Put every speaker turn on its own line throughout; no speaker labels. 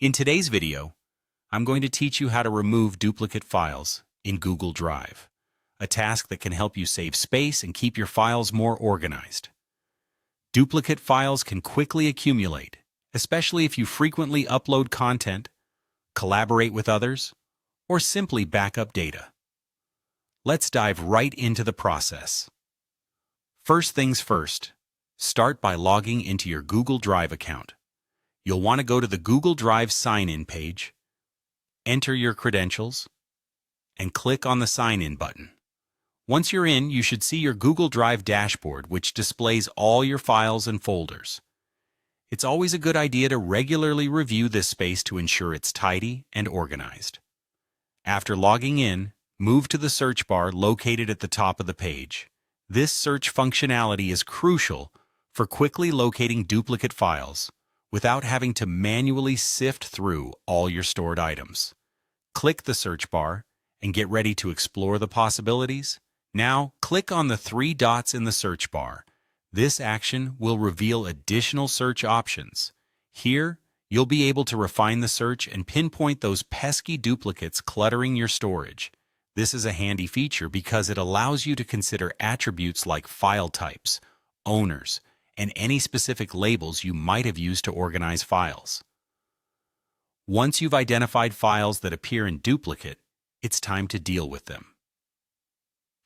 In today's video, I'm going to teach you how to remove duplicate files in Google Drive, a task that can help you save space and keep your files more organized. Duplicate files can quickly accumulate, especially if you frequently upload content, collaborate with others, or simply back up data. Let's dive right into the process. First things first, start by logging into your Google Drive account. You'll want to go to the Google Drive sign-in page, enter your credentials, and click on the Sign In button. Once you're in, you should see your Google Drive dashboard, which displays all your files and folders. It's always a good idea to regularly review this space to ensure it's tidy and organized. After logging in, move to the search bar located at the top of the page. This search functionality is crucial for quickly locating duplicate files without having to manually sift through all your stored items. Click the search bar and get ready to explore the possibilities. Now, click on the three dots in the search bar. This action will reveal additional search options. Here, you'll be able to refine the search and pinpoint those pesky duplicates cluttering your storage. This is a handy feature because it allows you to consider attributes like file types, owners, and any specific labels you might have used to organize files. Once you've identified files that appear in duplicate, it's time to deal with them.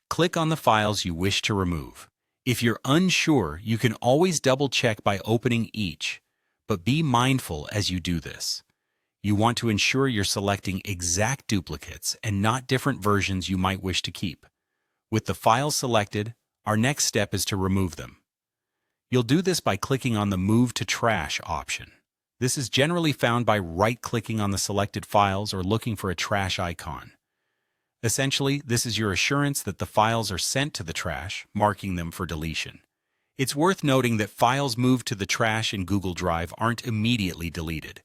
Click on the files you wish to remove. If you're unsure, you can always double-check by opening each, but be mindful as you do this. You want to ensure you're selecting exact duplicates and not different versions you might wish to keep. With the files selected, our next step is to remove them. You'll do this by clicking on the Move to Trash option. This is generally found by right-clicking on the selected files or looking for a trash icon. Essentially, this is your assurance that the files are sent to the trash, marking them for deletion. It's worth noting that files moved to the trash in Google Drive aren't immediately deleted.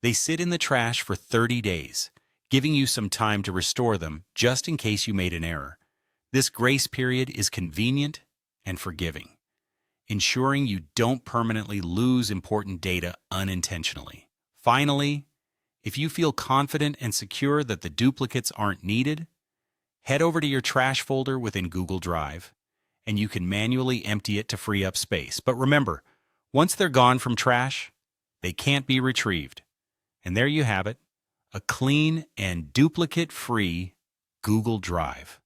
They sit in the trash for 30 days, giving you some time to restore them just in case you made an error. This grace period is convenient and forgiving, ensuring you don't permanently lose important data unintentionally. Finally, if you feel confident and secure that the duplicates aren't needed, head over to your trash folder within Google Drive, and you can manually empty it to free up space. But remember, once they're gone from trash, they can't be retrieved. And there you have it, a clean and duplicate-free Google Drive.